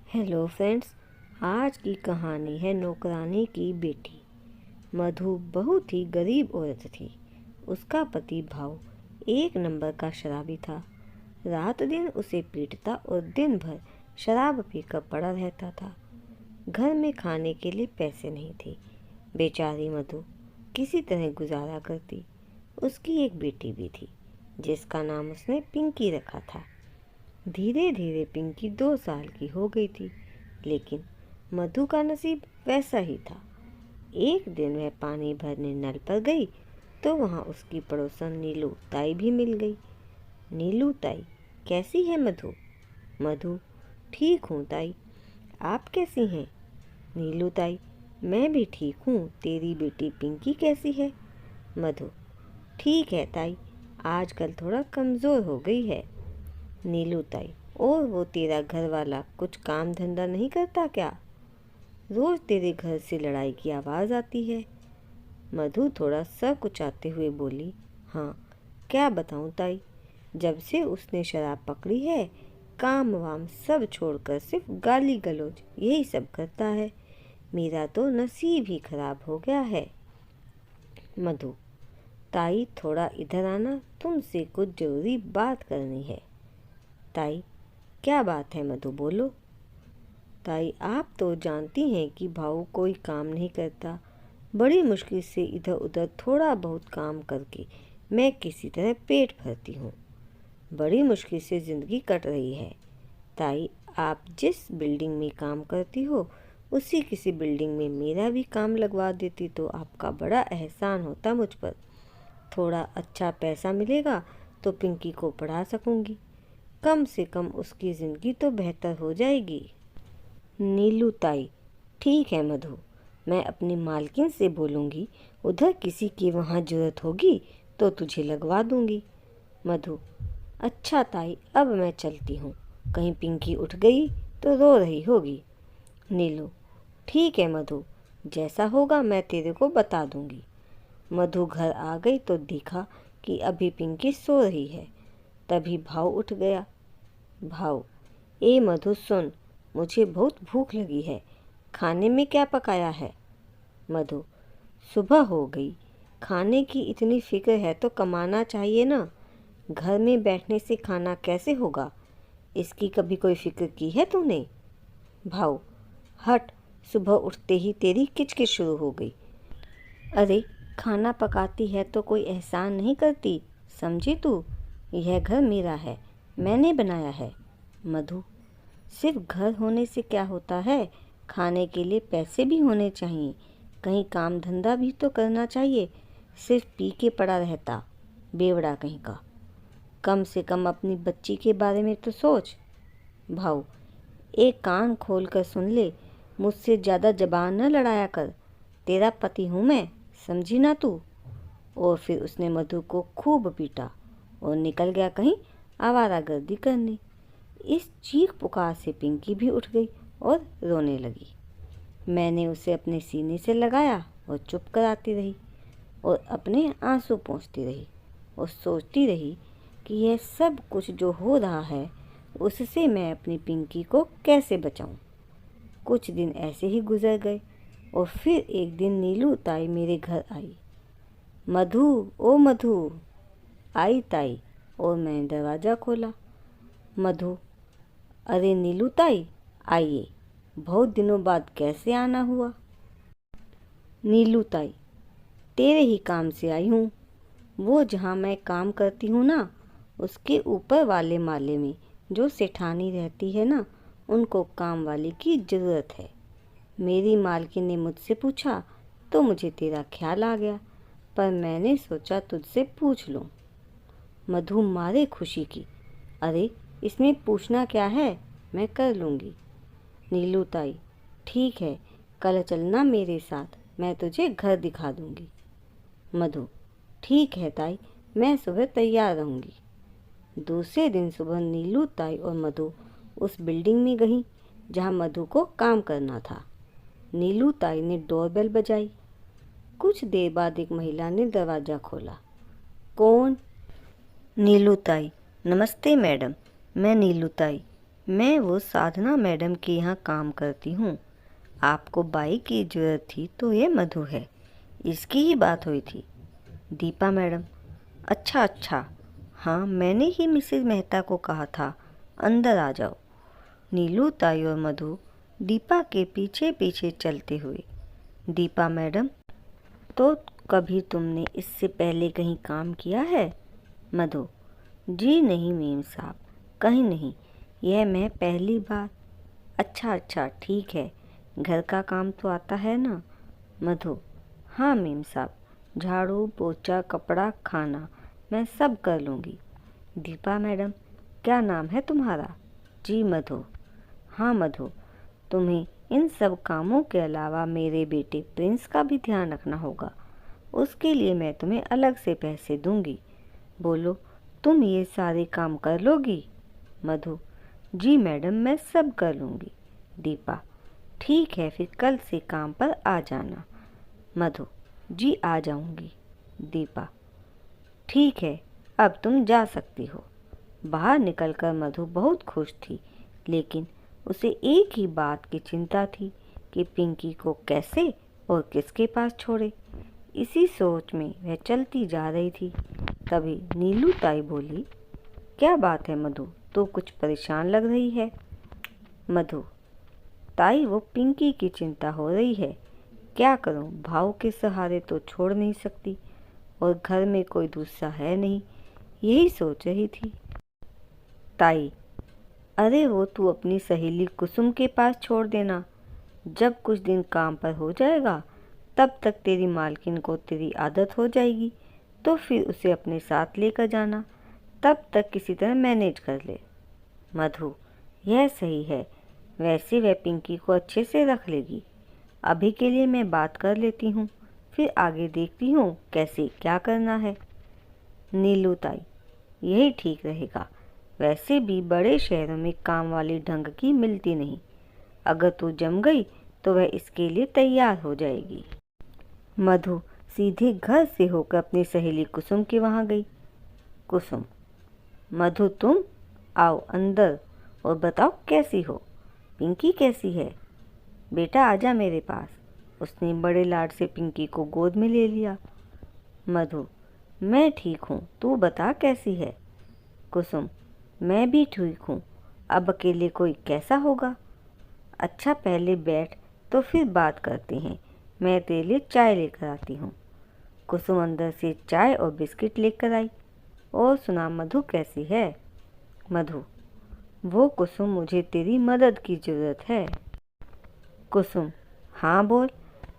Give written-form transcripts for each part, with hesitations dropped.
Hello friends, आज की कहानी है नौकरानी की बेटी। मधु बहुत ही गरीब औरत थी। उसका पति भाव एक नंबर का शराबी था। रात दिन उसे पीटता और दिन भर शराब पीकर पड़ा रहता था। घर में खाने के लिए पैसे नहीं थे। बेचारी मधु किसी तरह गुजारा करती। उसकी एक बेटी भी थी जिसका नाम उसने पिंकी रखा था। धीरे धीरे पिंकी 2 साल की हो गई थी, लेकिन मधु का नसीब वैसा ही था। एक दिन वह पानी भरने नल पर गई तो वहाँ उसकी पड़ोसन नीलू ताई भी मिल गई। नीलू ताई, कैसी है मधु? मधु, ठीक हूँ ताई, आप कैसी हैं? नीलू ताई, मैं भी ठीक हूँ। तेरी बेटी पिंकी कैसी है? मधु, ठीक है ताई, आजकल थोड़ा कमज़ोर हो गई है। नीलू ताई, और वो तेरा घर वाला कुछ काम धंधा नहीं करता क्या? रोज तेरे घर से लड़ाई की आवाज़ आती है। मधु थोड़ा सकुचाते हुए बोली, हाँ, क्या बताऊँ ताई, जब से उसने शराब पकड़ी है काम वाम सब छोड़कर सिर्फ गाली गलौज यही सब करता है। मेरा तो नसीब ही खराब हो गया है। मधु, ताई थोड़ा इधर आना, तुमसे कुछ ज़रूरी बात करनी है। ताई, क्या बात है मधु, बोलो। ताई, आप तो जानती हैं कि भाऊ कोई काम नहीं करता। बड़ी मुश्किल से इधर उधर थोड़ा बहुत काम करके मैं किसी तरह पेट भरती हूँ। बड़ी मुश्किल से ज़िंदगी कट रही है। ताई, आप जिस बिल्डिंग में काम करती हो उसी किसी बिल्डिंग में मेरा भी काम लगवा देती तो आपका बड़ा एहसान होता मुझ पर। थोड़ा अच्छा पैसा मिलेगा तो पिंकी को पढ़ा सकूंगी। कम से कम उसकी ज़िंदगी तो बेहतर हो जाएगी। नीलू ताई, ठीक है मधु, मैं अपनी मालकिन से बोलूँगी, उधर किसी की वहाँ ज़रूरत होगी तो तुझे लगवा दूँगी। मधु, अच्छा ताई, अब मैं चलती हूँ, कहीं पिंकी उठ गई तो रो रही होगी। नीलू, ठीक है मधु, जैसा होगा मैं तेरे को बता दूँगी। मधु घर आ गई तो देखा कि अभी पिंकी सो रही है। तभी भाव उठ गया। भाव, ए मधु सुन, मुझे बहुत भूख लगी है, खाने में क्या पकाया है? मधु, सुबह हो गई, खाने की इतनी फिक्र है तो कमाना चाहिए ना। घर में बैठने से खाना कैसे होगा? इसकी कभी कोई फिक्र की है तूने? भाव, हट, सुबह उठते ही तेरी किचकिच शुरू हो गई। अरे, खाना पकाती है तो कोई एहसान नहीं करती, समझी तू? यह घर मेरा है, मैंने बनाया है। मधु, सिर्फ घर होने से क्या होता है, खाने के लिए पैसे भी होने चाहिए, कहीं काम धंधा भी तो करना चाहिए। सिर्फ पी के पड़ा रहता, बेवड़ा कहीं का। कम से कम अपनी बच्ची के बारे में तो सोच। भाऊ, एक कान खोल कर सुन ले, मुझसे ज़्यादा जबान न लड़ाया कर, तेरा पति हूँ मैं, समझी ना तू? और फिर उसने मधु को खूब पीटा और निकल गया कहीं आवारागर्दी करने। इस चीख पुकार से पिंकी भी उठ गई और रोने लगी। मैंने उसे अपने सीने से लगाया और चुप कराती रही और अपने आंसू पोंछती रही और सोचती रही कि यह सब कुछ जो हो रहा है उससे मैं अपनी पिंकी को कैसे बचाऊं। कुछ दिन ऐसे ही गुजर गए और फिर एक दिन नीलू ताई मेरे घर आई। मधु, ओ मधु। आई ताई, और मैंने दरवाज़ा खोला। मधु, अरे नीलू ताई, आइए, बहुत दिनों बाद कैसे आना हुआ? नीलू ताई, तेरे ही काम से आई हूँ। वो जहाँ मैं काम करती हूँ ना, उसके ऊपर वाले माले में जो सेठानी रहती है ना, उनको काम वाली की ज़रूरत है। मेरी मालकिन ने मुझसे पूछा तो मुझे तेरा ख्याल आ गया, पर मैंने सोचा तुझसे पूछ लूँ। मधु मारे खुशी की, अरे इसमें पूछना क्या है, मैं कर लूँगी। नीलू ताई, ठीक है, कल चलना मेरे साथ, मैं तुझे घर दिखा दूँगी। मधु, ठीक है ताई, मैं सुबह तैयार रहूँगी। दूसरे दिन सुबह नीलू ताई और मधु उस बिल्डिंग में गई जहाँ मधु को काम करना था। नीलू ताई ने डोरबेल बजाई। कुछ देर बाद एक महिला ने दरवाज़ा खोला। कौन? नीलू ताई, नमस्ते मैडम, मैं नीलू ताई, मैं वो साधना मैडम के यहाँ काम करती हूँ। आपको बाई की ज़रूरत थी तो ये मधु है, इसकी ही बात हुई थी। दीपा मैडम, अच्छा अच्छा, हाँ मैंने ही मिसेज मेहता को कहा था, अंदर आ जाओ। नीलू ताई और मधु दीपा के पीछे पीछे चलते हुए। दीपा मैडम, तो कभी तुमने इससे पहले कहीं काम किया है? मधु, जी नहीं मेम साहब, कहीं नहीं, यह मैं पहली बार। अच्छा अच्छा ठीक है, घर का काम तो आता है ना? मधु, हाँ मेम साहब, झाड़ू पोछा कपड़ा खाना मैं सब कर लूँगी। दीपा मैडम, क्या नाम है तुम्हारा? जी मधु। हाँ मधु, तुम्हें इन सब कामों के अलावा मेरे बेटे प्रिंस का भी ध्यान रखना होगा। उसके लिए मैं तुम्हें अलग से पैसे दूंगी। बोलो, तुम ये सारे काम कर लोगी? मधु, जी मैडम मैं सब कर लूँगी। दीपा, ठीक है फिर कल से काम पर आ जाना। मधु, जी आ जाऊंगी। दीपा, ठीक है, अब तुम जा सकती हो। बाहर निकलकर मधु बहुत खुश थी, लेकिन उसे एक ही बात की चिंता थी कि पिंकी को कैसे और किसके पास छोड़े। इसी सोच में वह चलती जा रही थी। तभी नीलू ताई बोली, क्या बात है मधु, तो कुछ परेशान लग रही है। मधु, ताई वो पिंकी की चिंता हो रही है। क्या करूं, भाव के सहारे तो छोड़ नहीं सकती और घर में कोई दूसरा है नहीं, यही सोच रही थी। ताई, अरे वो तू अपनी सहेली कुसुम के पास छोड़ देना। जब कुछ दिन काम पर हो जाएगा तब तक तेरी मालकिन को तेरी आदत हो जाएगी, तो फिर उसे अपने साथ लेकर जाना, तब तक किसी तरह मैनेज कर ले। मधु, यह सही है, वैसे वह पिंकी को अच्छे से रख लेगी। अभी के लिए मैं बात कर लेती हूँ, फिर आगे देखती हूँ कैसे क्या करना है। नीलू ताई, यही ठीक रहेगा। वैसे भी बड़े शहरों में काम वाली ढंग की मिलती नहीं। अगर तू जम गई तो वह इसके लिए तैयार हो जाएगी। मधु सीधे घर से होकर अपनी सहेली कुसुम के वहाँ गई। कुसुम, मधु तुम आओ अंदर और बताओ कैसी हो, पिंकी कैसी है? बेटा आजा मेरे पास। उसने बड़े लाड से पिंकी को गोद में ले लिया। मधु, मैं ठीक हूँ, तू बता कैसी है? कुसुम, मैं भी ठीक हूँ, अब अकेले कोई कैसा होगा? अच्छा पहले बैठ तो फिर बात करते हैं, मैं तेरे लिए चाय लेकर आती हूँ। कुसुम अंदर से चाय और बिस्किट लेकर आई। और सुना मधु कैसी है? मधु, वो कुसुम मुझे तेरी मदद की ज़रूरत है। कुसुम, हाँ बोल,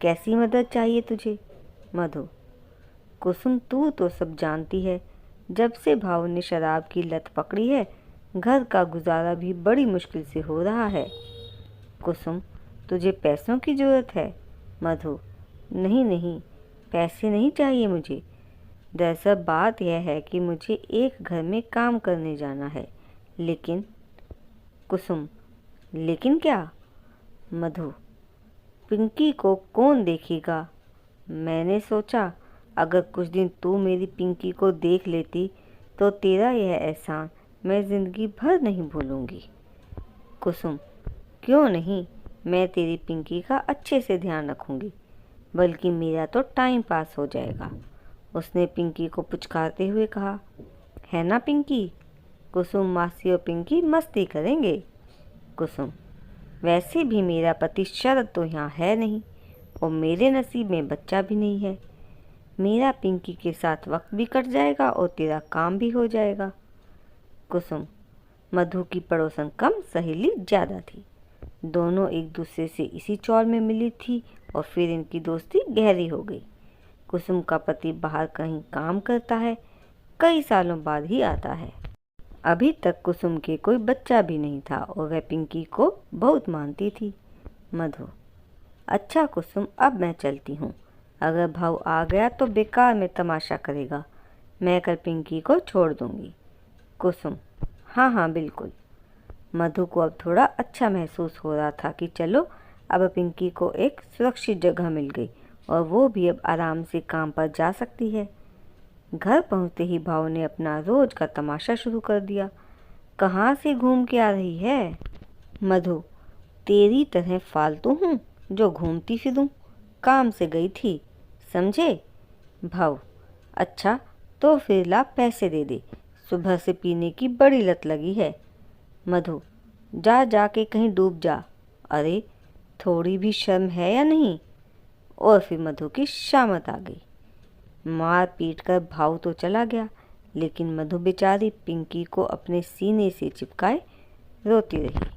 कैसी मदद चाहिए तुझे? मधु, कुसुम तू तो सब जानती है, जब से भाव ने शराब की लत पकड़ी है घर का गुजारा भी बड़ी मुश्किल से हो रहा है। कुसुम, तुझे पैसों की ज़रूरत है? मधु, नहीं नहीं, पैसे नहीं चाहिए मुझे। दरअसल बात यह है कि मुझे एक घर में काम करने जाना है, लेकिन। कुसुम, लेकिन क्या? मधु, पिंकी को कौन देखेगा? मैंने सोचा अगर कुछ दिन तू मेरी पिंकी को देख लेती तो तेरा यह एहसान मैं ज़िंदगी भर नहीं भूलूंगी। कुसुम, क्यों नहीं, मैं तेरी पिंकी का अच्छे से ध्यान रखूंगी, बल्कि मेरा तो टाइम पास हो जाएगा। उसने पिंकी को पुचकारते हुए कहा। है ना पिंकी? कुसुम, मासी और पिंकी मस्ती करेंगे। कुसुम, वैसे भी मेरा पति शरद तो यहाँ है नहीं और मेरे नसीब में बच्चा भी नहीं है। मेरा पिंकी के साथ वक्त भी कट जाएगा और तेरा काम भी हो जाएगा। कुसुम, मधु की पड़ोसन कम सहेली ज़्यादा थी। दोनों एक दूसरे से इसी चौड़ में मिली थी और फिर इनकी दोस्ती गहरी हो गई। कुसुम का पति बाहर कहीं काम करता है, कई सालों बाद ही आता है। अभी तक कुसुम के कोई बच्चा भी नहीं था और वह पिंकी को बहुत मानती थी। मधु, अच्छा कुसुम, अब मैं चलती हूँ। अगर भाव आ गया तो बेकार में तमाशा करेगा, मैं कल पिंकी को छोड़ दूँगी। कुसुम, हाँ हाँ बिल्कुल। मधु को अब थोड़ा अच्छा महसूस हो रहा था कि चलो अब पिंकी को एक सुरक्षित जगह मिल गई और वो भी अब आराम से काम पर जा सकती है। घर पहुंचते ही भाव ने अपना रोज का तमाशा शुरू कर दिया। कहाँ से घूम के आ रही है? मधु, तेरी तरह फालतू हूँ जो घूमती फिरूं, काम से गई थी, समझे? भाव, अच्छा तो फिर ला पैसे दे दे, सुबह से पीने की बड़ी लत लगी है। मधु, जा जाके कहीं डूब जा, अरे थोड़ी भी शर्म है या नहीं? और फिर मधु की शामत आ गई। मार पीट कर भाव तो चला गया, लेकिन मधु बेचारी पिंकी को अपने सीने से चिपकाए रोती रही।